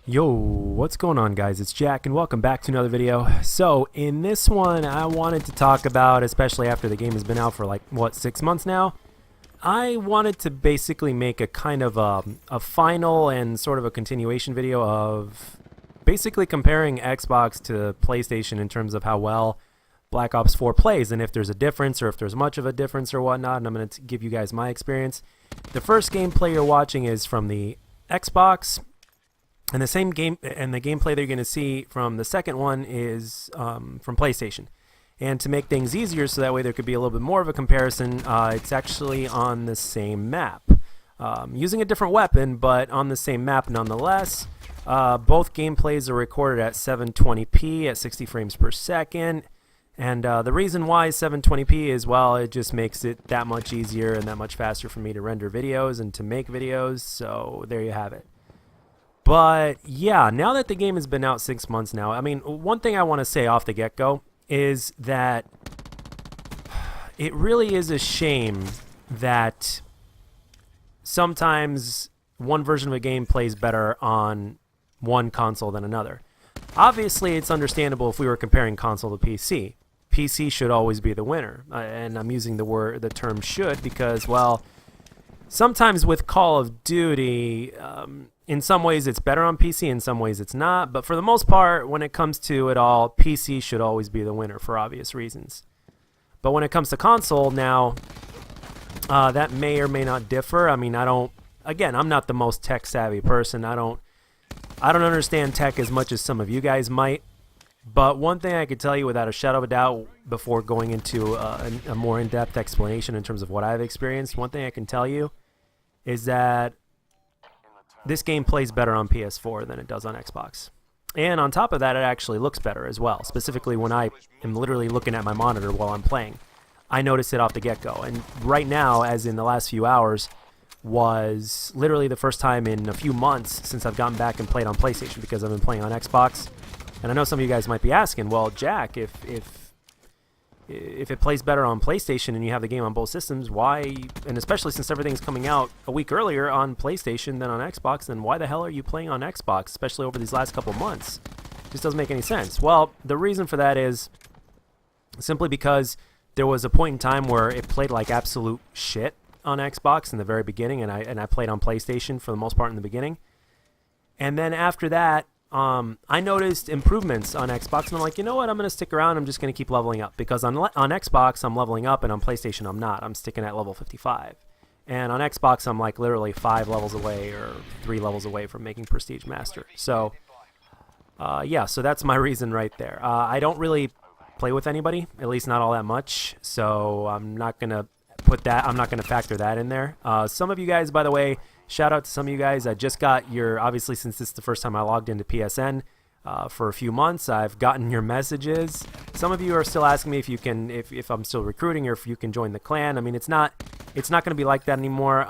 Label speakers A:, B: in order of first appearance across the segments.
A: Yo, what's going on, guys? It's Jack and welcome back to another video. So in this one I wanted to talk about, especially after the game has been out for like what, 6 months now, I wanted to basically make a kind of a final and sort of a continuation video of basically comparing Xbox to PlayStation in terms of how well Black Ops 4 plays and if there's a difference or if there's much of a difference or whatnot. And I'm going to give you guys my experience. The first gameplay you're watching is from the Xbox. And the gameplay that you're going to see from the second one is from PlayStation. And to make things easier, so that way there could be a little bit more of a comparison, it's actually on the same map. Using a different weapon, but on the same map nonetheless. Both gameplays are recorded at 720p at 60 frames per second. And the reason why 720p is, well, it just makes it that much easier and that much faster for me to render videos and to make videos. So there you have it. But yeah, now that the game has been out 6 months now, I mean, one thing I want to say off the get-go is that it really is a shame that sometimes one version of a game plays better on one console than another. Obviously, it's understandable if we were comparing console to PC. PC should always be the winner, and I'm using the term should because, well, sometimes with Call of Duty, in some ways it's better on PC, in some ways it's not, but for the most part, when it comes to it all, PC should always be the winner for obvious reasons. But when it comes to console now, that may or may not differ. I mean, I'm not the most tech savvy person. I don't understand tech as much as some of you guys might. But one thing I could tell you without a shadow of a doubt before going into a more in-depth explanation in terms of what I've experienced, one thing I can tell you is that this game plays better on PS4 than it does on Xbox. And on top of that, it actually looks better as well, specifically when I am literally looking at my monitor while I'm playing. I notice it off the get-go. And right now, as in the last few hours, was literally the first time in a few months since I've gotten back and played on PlayStation because I've been playing on Xbox. And I know some of you guys might be asking, well, Jack, if it plays better on PlayStation and you have the game on both systems, why, and especially since everything's coming out a week earlier on PlayStation than on Xbox, then why the hell are you playing on Xbox, especially over these last couple months? It just doesn't make any sense. Well, the reason for that is simply because there was a point in time where it played like absolute shit on Xbox in the very beginning, and I played on PlayStation for the most part in the beginning. And then after that, I noticed improvements on Xbox, and I'm like, you know what, I'm going to stick around. I'm just going to keep leveling up, because on Xbox, I'm leveling up, and on PlayStation, I'm not. I'm sticking at level 55. And on Xbox, I'm like literally 5 levels away or 3 levels away from making Prestige Master. So, yeah, so that's my reason right there. I don't really play with anybody, at least not all that much, so I'm not going to factor that in there. Some of you guys, by the way, shout out to some of you guys. I just got obviously since this is the first time I logged into PSN for a few months, I've gotten your messages. Some of you are still asking me if I'm still recruiting or if you can join the clan. I mean, it's not going to be like that anymore.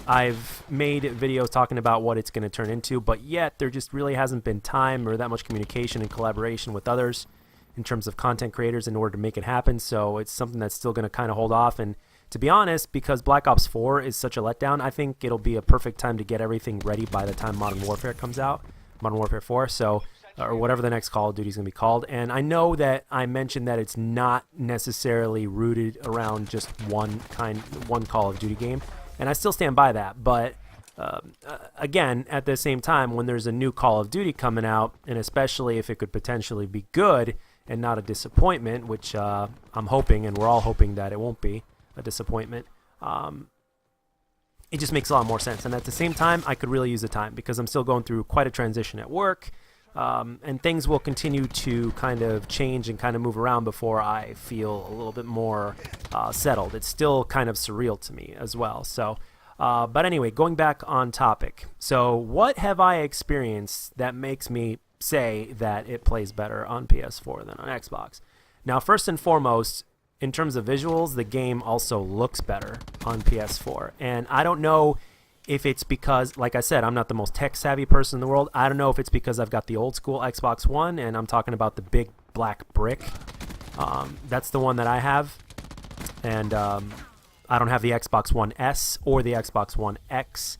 A: I've made videos talking about what it's going to turn into, but yet there just really hasn't been time or that much communication and collaboration with others in terms of content creators in order to make it happen. So it's something that's still going to kind of hold off. And to be honest, because Black Ops 4 is such a letdown, I think it'll be a perfect time to get everything ready by the time Modern Warfare comes out, Modern Warfare 4, so, or whatever the next Call of Duty is going to be called. And I know that I mentioned that it's not necessarily rooted around just one Call of Duty game, and I still stand by that. But again, at the same time, when there's a new Call of Duty coming out, and especially if it could potentially be good and not a disappointment, which I'm hoping, and we're all hoping that it won't be a disappointment, it just makes a lot more sense. And at the same time, I could really use the time because I'm still going through quite a transition at work, and things will continue to kind of change and kind of move around before I feel a little bit more settled. It's still kind of surreal to me as well. So, but anyway, going back on topic. So what have I experienced that makes me say that it plays better on PS4 than on Xbox? Now, first and foremost, in terms of visuals, the game also looks better on PS4. And I don't know if it's because, like I said, I'm not the most tech-savvy person in the world. I don't know if it's because I've got the old-school Xbox One, and I'm talking about the big black brick. That's the one that I have. And I don't have the Xbox One S or the Xbox One X.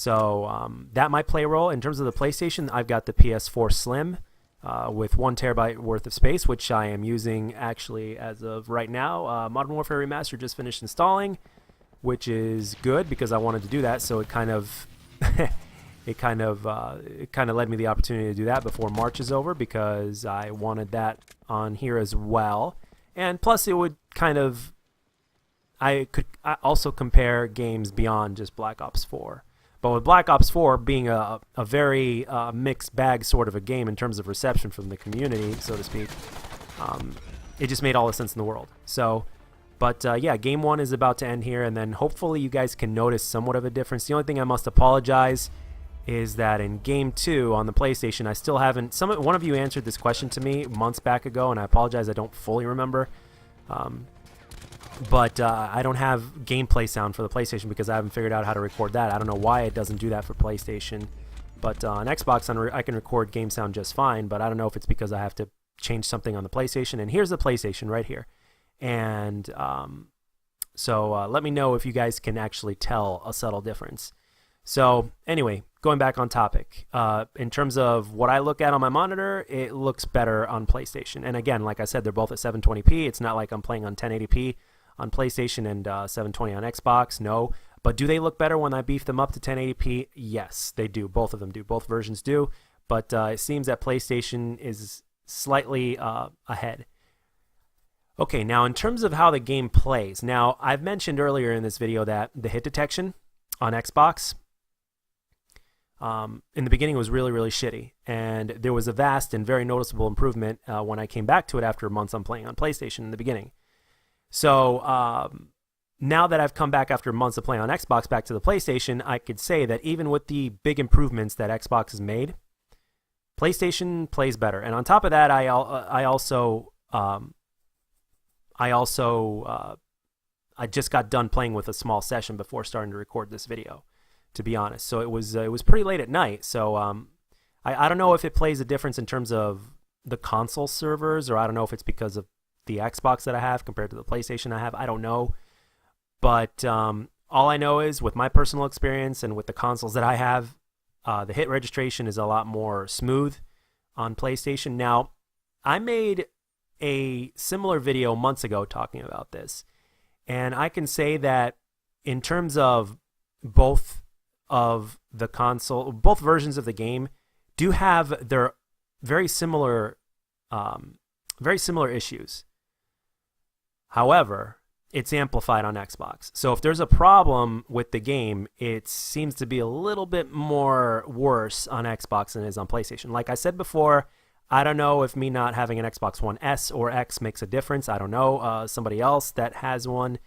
A: So that might play a role. In terms of the PlayStation, I've got the PS4 Slim with 1 terabyte worth of space, which I am using actually as of right now. Modern Warfare Remastered just finished installing, which is good because I wanted to do that. So it kind of it kind of led me the opportunity to do that before March is over, because I wanted that on here as well. And plus, it would kind of, I could also compare games beyond just Black Ops 4. But with Black Ops 4 being a very mixed bag sort of a game in terms of reception from the community, so to speak, it just made all the sense in the world. So, but yeah, Game 1 is about to end here, and then hopefully you guys can notice somewhat of a difference. The only thing I must apologize is that in Game 2 on the PlayStation, I still haven't, one of you answered this question to me months back ago, and I apologize, I don't fully remember. But I don't have gameplay sound for the PlayStation because I haven't figured out how to record that. I don't know why it doesn't do that for PlayStation. But on Xbox, I can record game sound just fine, but I don't know if it's because I have to change something on the PlayStation. And here's the PlayStation right here. And so let me know if you guys can actually tell a subtle difference. So anyway, going back on topic, in terms of what I look at on my monitor, it looks better on PlayStation. And again, like I said, they're both at 720p. It's not like I'm playing on 1080p on PlayStation and 720 on Xbox. No. But do they look better when I beef them up to 1080p? Yes, they do. Both of them do. Both versions do. But it seems that PlayStation is slightly ahead. Okay, now in terms of how the game plays. Now, I've mentioned earlier in this video that the hit detection on Xbox in the beginning was really, really shitty. And there was a vast and very noticeable improvement when I came back to it after months on playing on PlayStation in the beginning. So now that I've come back after months of playing on Xbox back to the PlayStation, I could say that even with the big improvements that Xbox has made, PlayStation plays better. And on top of that, I just got done playing with a small session before starting to record this video, to be honest. So it was pretty late at night. So I don't know if it plays a difference in terms of the console servers, or I don't know if it's because of the Xbox that I have compared to the PlayStation I have. I don't know. But all I know is with my personal experience and with the consoles that I have, the hit registration is a lot more smooth on PlayStation. Now, I made a similar video months ago talking about this. And I can say that in terms of both of the console, both versions of the game do have their very similar issues. However, it's amplified on Xbox. So if there's a problem with the game, it seems to be a little bit more worse on Xbox than it is on PlayStation. Like I said before, I don't know if me not having an Xbox One S or X makes a difference. I don't know. Somebody else that has one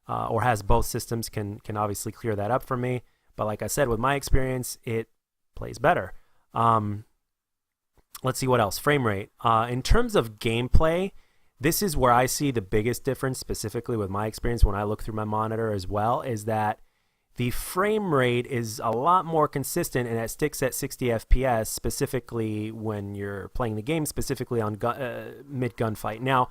A: or has both systems can obviously clear that up for me. But like I said, with my experience, it plays better. Let's see what else. Frame rate. In terms of gameplay, this is where I see the biggest difference, specifically with my experience when I look through my monitor as well, is that the frame rate is a lot more consistent, and it sticks at 60 FPS, specifically when you're playing the game, specifically on mid-gunfight. Now,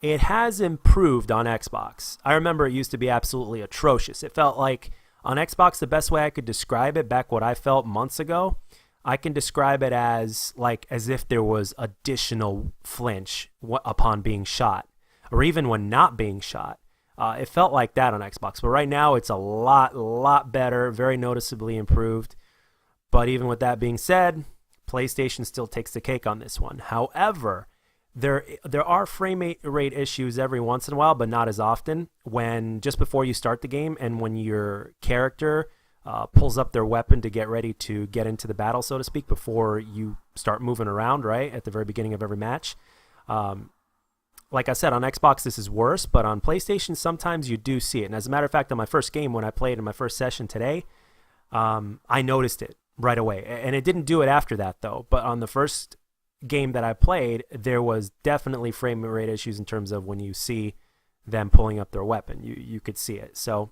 A: it has improved on Xbox. I remember it used to be absolutely atrocious. It felt like on Xbox, the best way I could describe it, back what I felt months ago, I can describe it as if there was additional flinch upon being shot, or even when not being shot. It felt like that on Xbox, but right now it's a lot better, very noticeably improved. But even with that being said, PlayStation still takes the cake on this one. However, there are frame rate issues every once in a while, but not as often. When just before you start the game and when your character pulls up their weapon to get ready to get into the battle, so to speak, before you start moving around, right, at the very beginning of every match. Like I said, on Xbox this is worse, but on PlayStation sometimes you do see it. And as a matter of fact, on my first game, when I played in my first session today, I noticed it right away. And it didn't do it after that, though. But on the first game that I played, there was definitely frame rate issues in terms of when you see them pulling up their weapon. You could see it. So,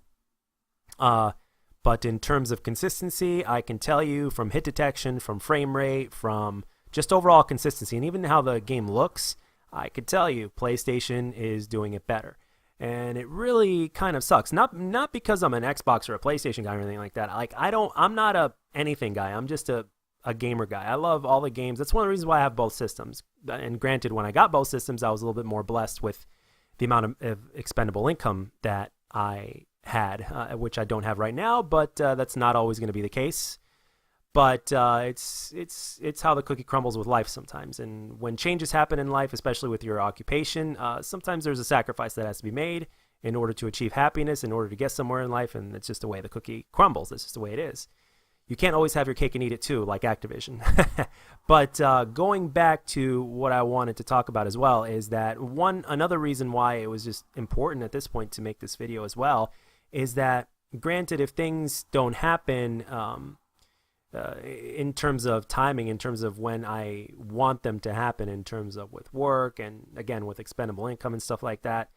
A: but in terms of consistency, I can tell you from hit detection, from frame rate, from just overall consistency, and even how the game looks, I could tell you PlayStation is doing it better. and it really kind of sucks. Not because I'm an Xbox or a PlayStation guy or anything like that. Like I'm not a anything guy. I'm just a gamer guy. I love all the games. That's one of the reasons why I have both systems. And granted, when I got both systems, I was a little bit more blessed with the amount of expendable income that I had, which I don't have right now. But that's not always going to be the case. But it's how the cookie crumbles with life sometimes. And when changes happen in life, especially with your occupation, sometimes there's a sacrifice that has to be made in order to achieve happiness, in order to get somewhere in life. And it's just the way the cookie crumbles. It's just the way it is. You can't always have your cake and eat it too, like Activision. But going back to what I wanted to talk about as well is that another reason why it was just important at this point to make this video as well is that, granted, if things don't happen in terms of timing, in terms of when I want them to happen, in terms of with work and again with expendable income and stuff like that,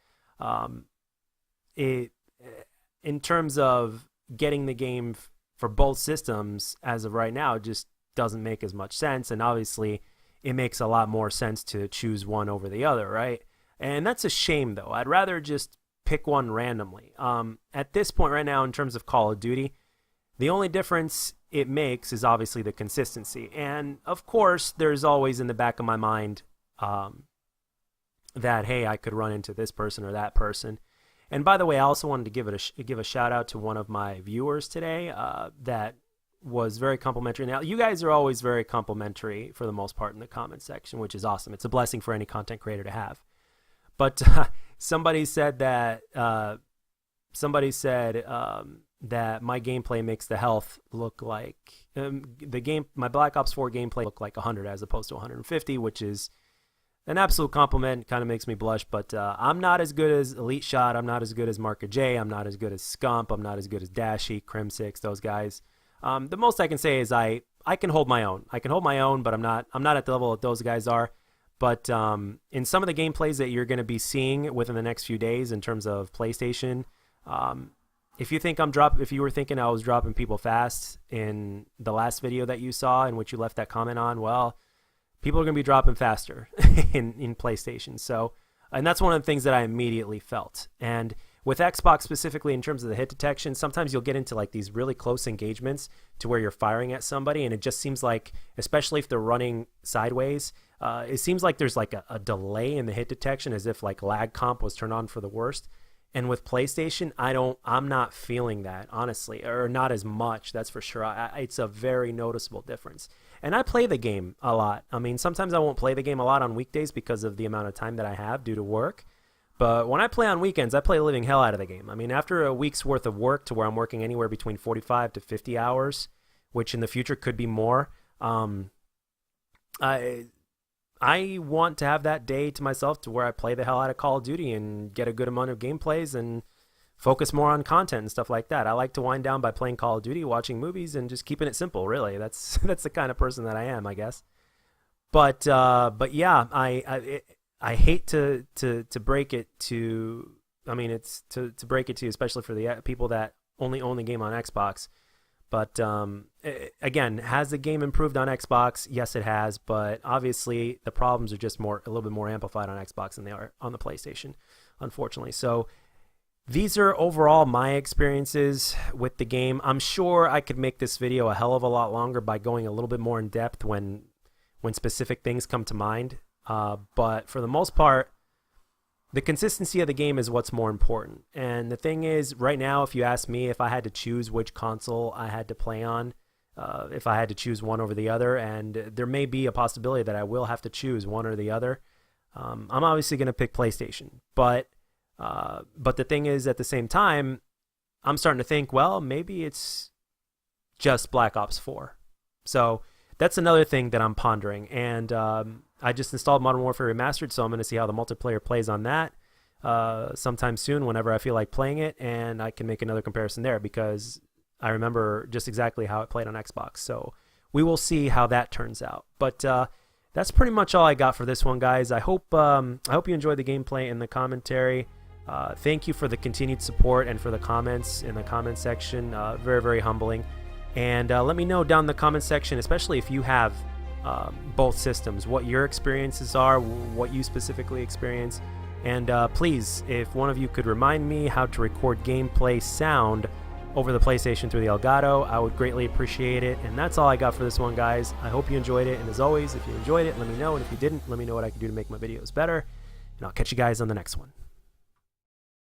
A: in terms of getting the game for both systems as of right now, it just doesn't make as much sense. And obviously it makes a lot more sense to choose one over the other, right? And that's a shame, though. I'd rather just pick one randomly. At this point right now, in terms of Call of Duty, the only difference it makes is obviously the consistency. And of course, there's always in the back of my mind that, hey, I could run into this person or that person. And by the way, I also wanted to give a shout out to one of my viewers today that was very complimentary. Now, you guys are always very complimentary for the most part in the comment section, which is awesome. It's a blessing for any content creator to have. But somebody said that that my gameplay makes the health look like my Black Ops 4 gameplay look like 100 as opposed to 150, which is an absolute compliment. Kind of makes me blush, but I'm not as good as Elite Shot. I'm not as good as Marka J. I'm not as good as Scump. I'm not as good as Dashy, Crim6, those guys. The most I can say is I can hold my own. I can hold my own, but I'm not at the level that those guys are. But in some of the gameplays that you're going to be seeing within the next few days in terms of PlayStation, if you were thinking I was dropping people fast in the last video that you saw in which you left that comment on, well, people are going to be dropping faster in PlayStation. So, and that's one of the things that I immediately felt. And with Xbox specifically, in terms of the hit detection, sometimes you'll get into like these really close engagements to where you're firing at somebody, and it just seems like, especially if they're running sideways, it seems like there's like a delay in the hit detection, as if like lag comp was turned on for the worst. And with PlayStation, I'm not feeling that, honestly, or not as much, that's for sure. It's a very noticeable difference. And I play the game a lot. I mean, sometimes I won't play the game a lot on weekdays because of the amount of time that I have due to work. But when I play on weekends, I play the living hell out of the game. I mean, after a week's worth of work to where I'm working anywhere between 45 to 50 hours, which in the future could be more, I want to have that day to myself to where I play the hell out of Call of Duty and get a good amount of gameplays and focus more on content and stuff like that. I like to wind down by playing Call of Duty, watching movies, and just keeping it simple, really. That's the kind of person that I am, I guess. But yeah, I hate to break it to, I mean, it's to break it to you, especially for the people that only own the game on Xbox. But again, has the game improved on Xbox? Yes, it has. But obviously, the problems are just a little bit more amplified on Xbox than they are on the PlayStation, unfortunately. So these are overall my experiences with the game. I'm sure I could make this video a hell of a lot longer by going a little bit more in depth when specific things come to mind. But for the most part, the consistency of the game is what's more important. And the thing is, right now, if you ask me if I had to choose which console I had to play on, if I had to choose one over the other, and there may be a possibility that I will have to choose one or the other, I'm obviously going to pick PlayStation. But the thing is, at the same time, I'm starting to think, well, maybe it's just Black Ops 4. So that's another thing that I'm pondering. And I just installed Modern Warfare Remastered, so I'm going to see how the multiplayer plays on that sometime soon whenever I feel like playing it, and I can make another comparison there because I remember just exactly how it played on Xbox. So we will see how that turns out. But that's pretty much all I got for this one, guys. I hope you enjoyed the gameplay and the commentary. Thank you for the continued support and for the comments in the comment section. Very, very humbling. And let me know down in the comment section, especially if you have both systems, what your experiences are, what you specifically experience, And please, if one of you could remind me how to record gameplay sound over the PlayStation through the Elgato, I would greatly appreciate it. And that's all I got for this one, guys. I hope you enjoyed it, and as always, if you enjoyed it, let me know, and if you didn't, let me know what I can do to make my videos better, and I'll catch you guys on the next one.